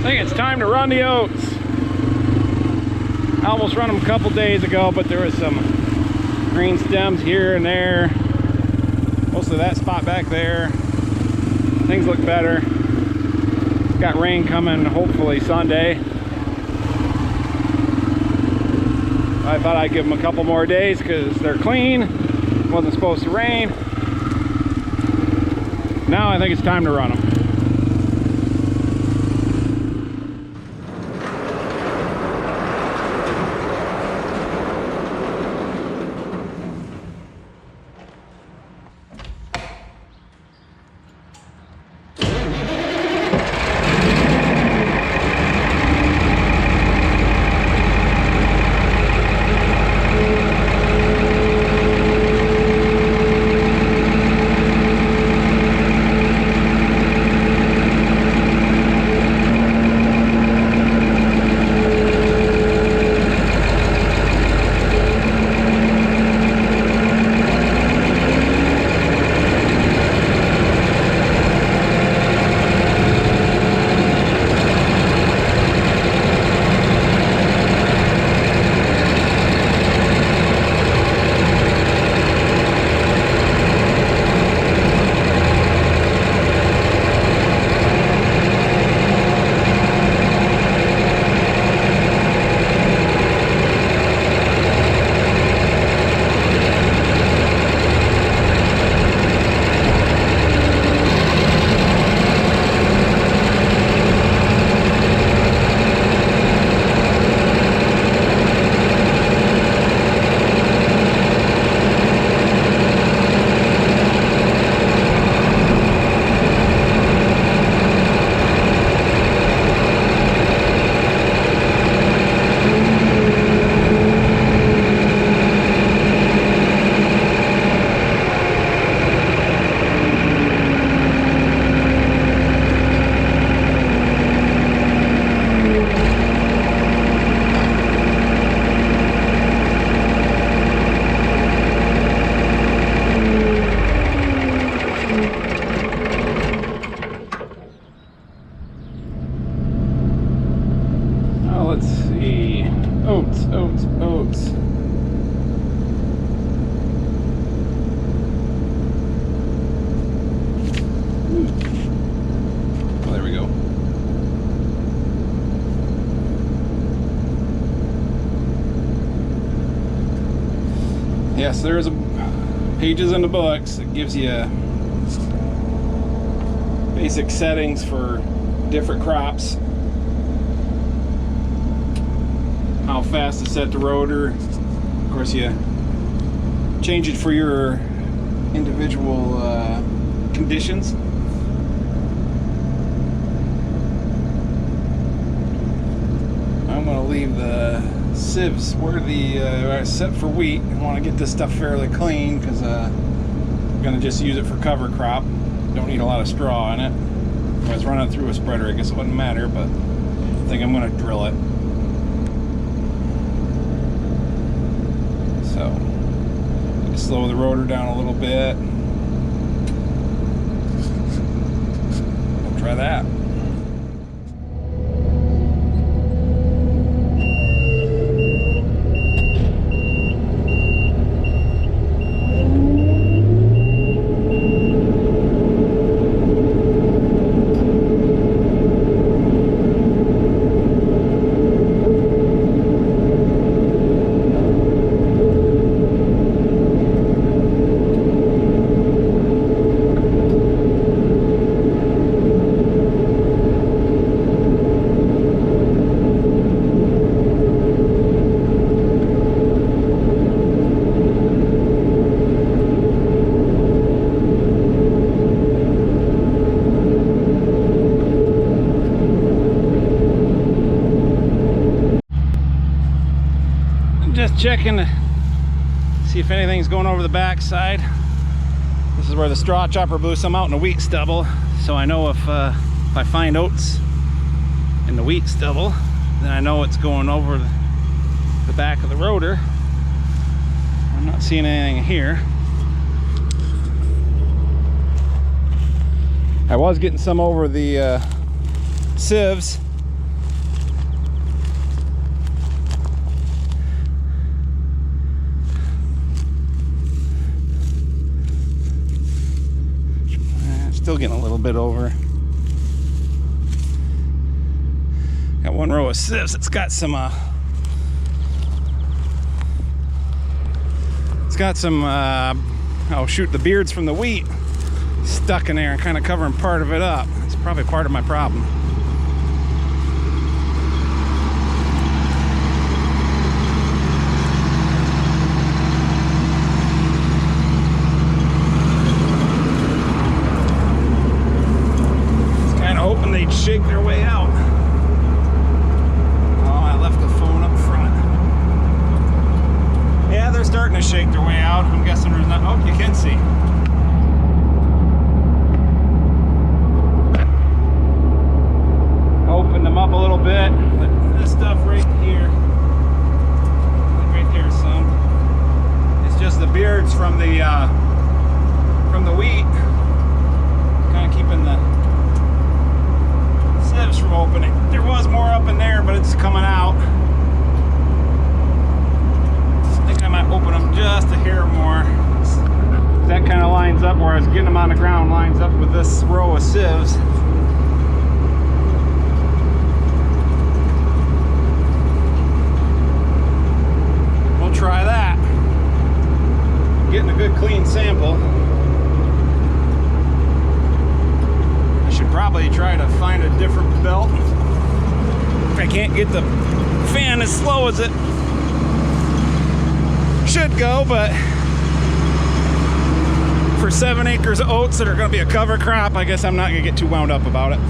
think it's time to run the oats. I almost run them a couple days ago, but there was some green stems here and there. Most of that spot back there. Things look better. Got rain coming hopefully Sunday. I thought I'd give them a couple more days because they're clean. It wasn't supposed to rain. Now I think it's time to run them. Oats. Oh, there we go. Yes, there's pages in the books that gives you basic settings for different crops. How fast to set the rotor. Of course, you change it for your individual conditions. I'm going to leave the sieves where the set for wheat. I want to get this stuff fairly clean because I'm going to just use it for cover crop. Don't need a lot of straw in it. If I was running through a spreader, I guess it wouldn't matter, but I think I'm going to drill it. So, slow the rotor down a little bit. We'll try that. Just checking to see if anything's going over the backside. This is where the straw chopper blew some out in the wheat stubble, so I know if I find oats in the wheat stubble, then I know it's going over the back of the rotor. I'm not seeing anything here. I was getting some over the sieves, Still getting a little bit over. Got one row of sieves. It's got some oh shoot, the beards from the wheat stuck in there and kind of covering part of it up. It's probably part of my problem. Just kind of hoping they'd shake their way out. Oh, I left the phone up front. Yeah, they're starting to shake their way out. I'm guessing there's not. Oh, you can see. Open them up a little bit. But this stuff right here, right there, some. It's just the beards from the wheat, kind of keeping the sieves from opening. There was more up in there, but it's coming out. I think I might open them just a hair more. That kind of lines up where I was getting them on the ground, lines up with this row of sieves. We'll try that. Getting a good clean sample. I should probably try to find a different belt. I can't get the fan as slow as it should go, but for 7 acres of oats that are going to be a cover crop, I guess I'm not going to get too wound up about it.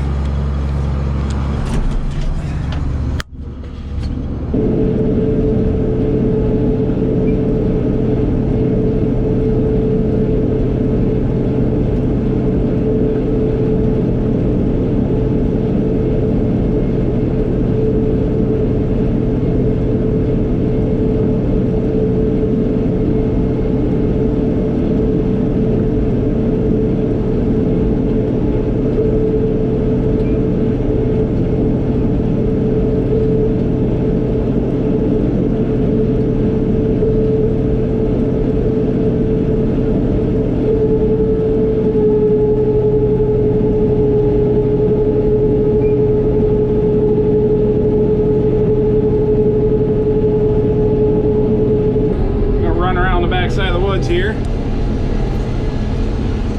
Here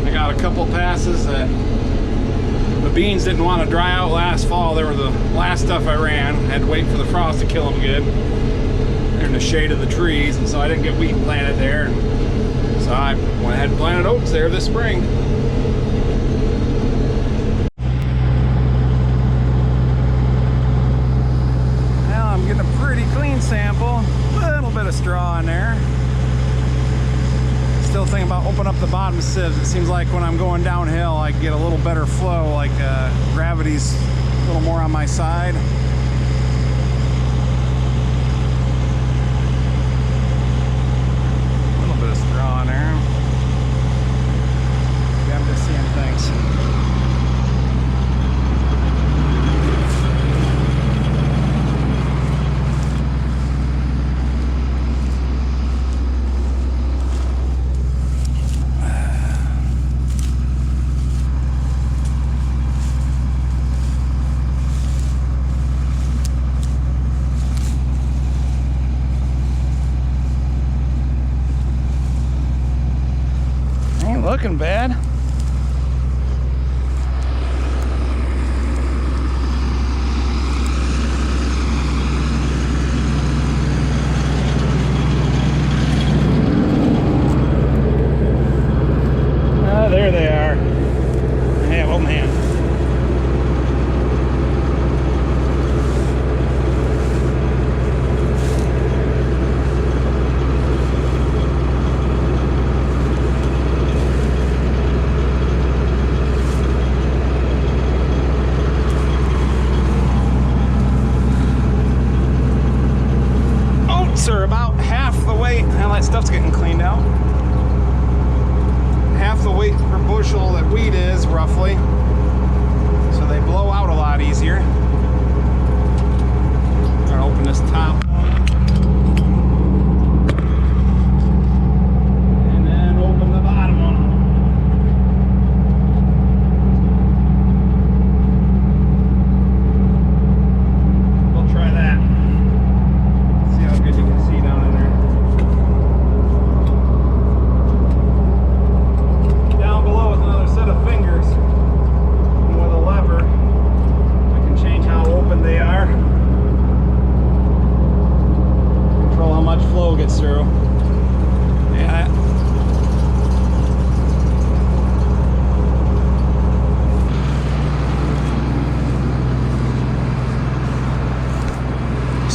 I got a couple passes that the beans didn't want to dry out last fall. They were the last stuff I ran. I had to wait for the frost to kill them good. They're in the shade of the trees, and so I didn't get wheat planted there, so I went ahead and planted oats there this spring. Now I'm getting a pretty clean sample, a little bit of straw in there. Still thinking about opening up the bottom sieves. It seems like when I'm going downhill I get a little better flow, like gravity's a little more on my side. A little bit of straw in there. Yeah, I'm just seeing things. Looking bad. Ah, there they are. Yeah, hold my hand.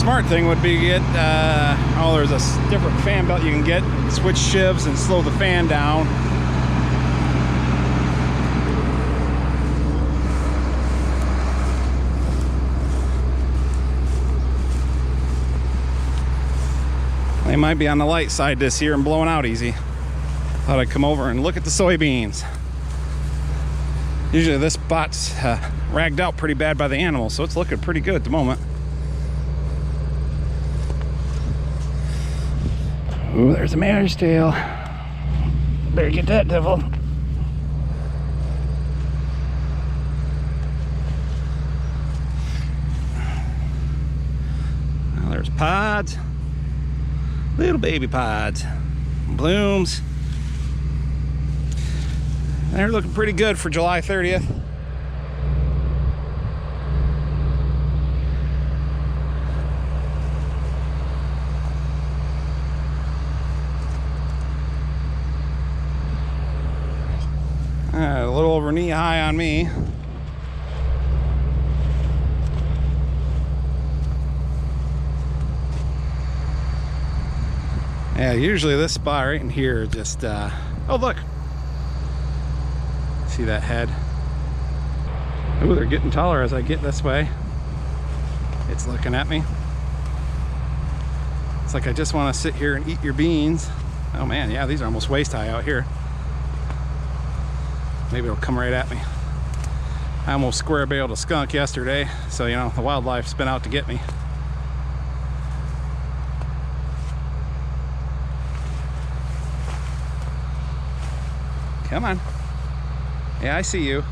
Smart thing would be to get, there's a different fan belt you can get. Switch shifts and slow the fan down. They might be on the light side this year and blowing out easy. Thought I'd come over and look at the soybeans. Usually this spot's ragged out pretty bad by the animals, so it's looking pretty good at the moment. Ooh, there's a mare's tail. Better get that devil. Now there's pods. Little baby pods. Blooms. They're looking pretty good for July 30th. A little over knee high on me. Yeah, usually this spot right in here just, oh look. See that head? Oh, they're getting taller as I get this way. It's looking at me. It's like I just want to sit here and eat your beans. Oh man, yeah, these are almost waist high out here. Maybe it'll come right at me. I almost square-bailed a skunk yesterday, so you know, the wildlife's been out to get me. Come on. Yeah, I see you.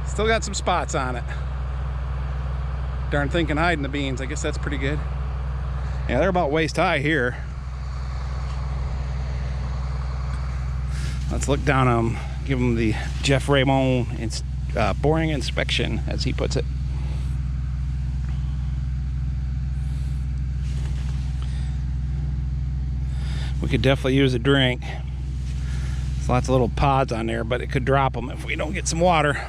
Still got some spots on it. Darn thing can hide in the beans. I guess that's pretty good. Yeah, they're about waist high here. Let's look down on them. Give them the Jeff Raymond boring inspection, as he puts it. We could definitely use a drink. There's lots of little pods on there, but it could drop them if we don't get some water.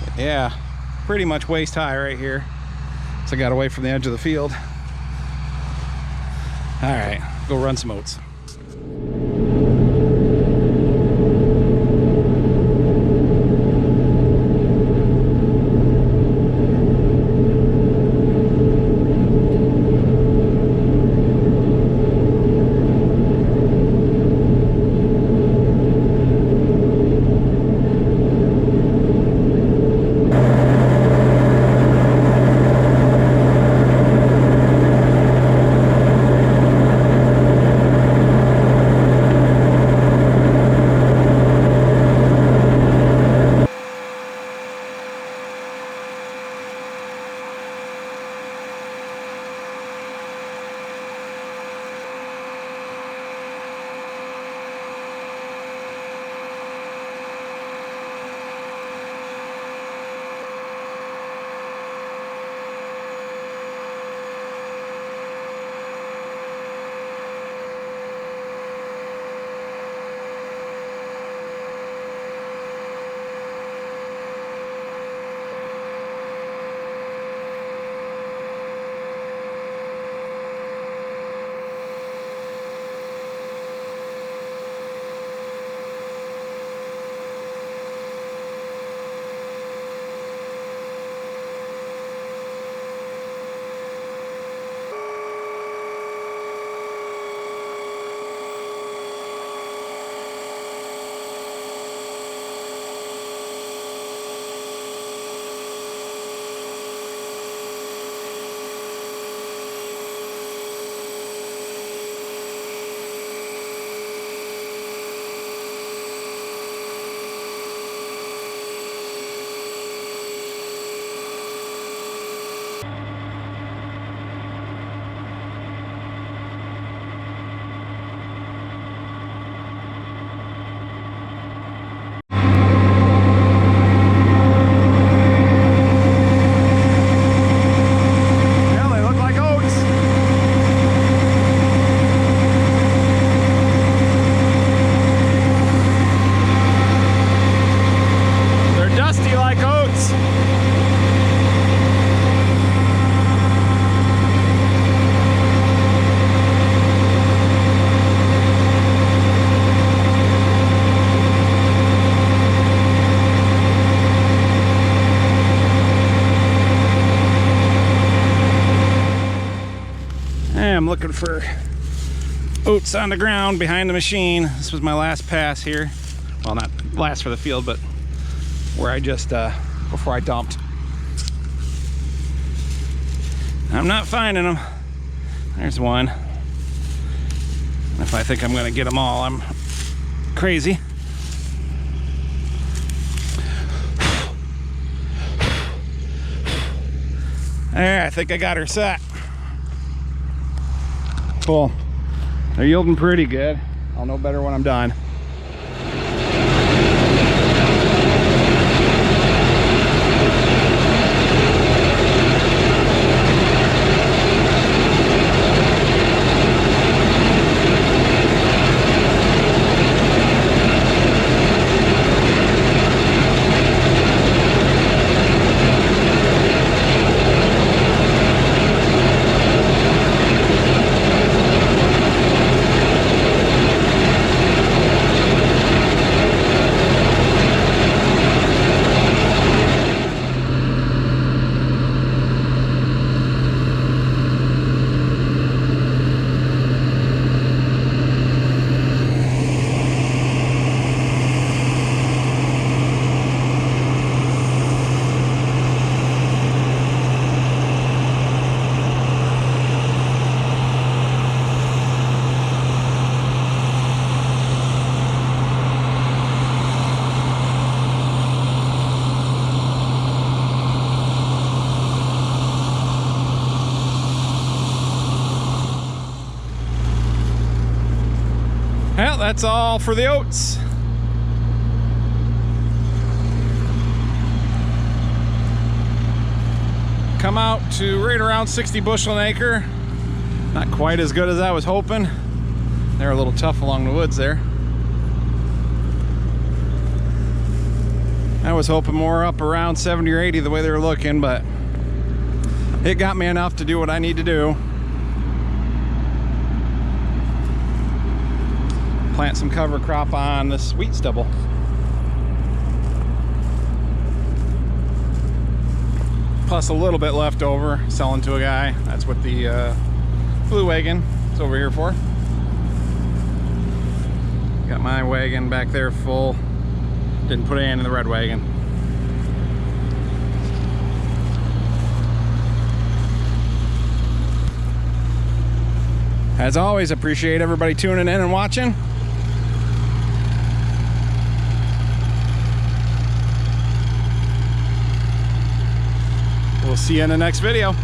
But yeah, pretty much waist high right here. So I got away from the edge of the field. All right, go run some oats. I'm looking for oats on the ground behind the machine. This was my last pass here. Well, not last for the field, but where I just, before I dumped. I'm not finding them. There's one. If I think I'm gonna get them all, I'm crazy. There, I think I got her set. Cool. They're yielding pretty good. I'll know better when I'm done. Well, that's all for the oats. Come out to right around 60 bushel an acre. Not quite as good as I was hoping. They're a little tough along the woods there. I was hoping more up around 70 or 80 the way they were looking, but it got me enough to do what I need to do. Plant some cover crop on this wheat stubble. Plus a little bit left over, selling to a guy. That's what the blue wagon is over here for. Got my wagon back there full. Didn't put any in the red wagon. As always, appreciate everybody tuning in and watching. We'll see you in the next video.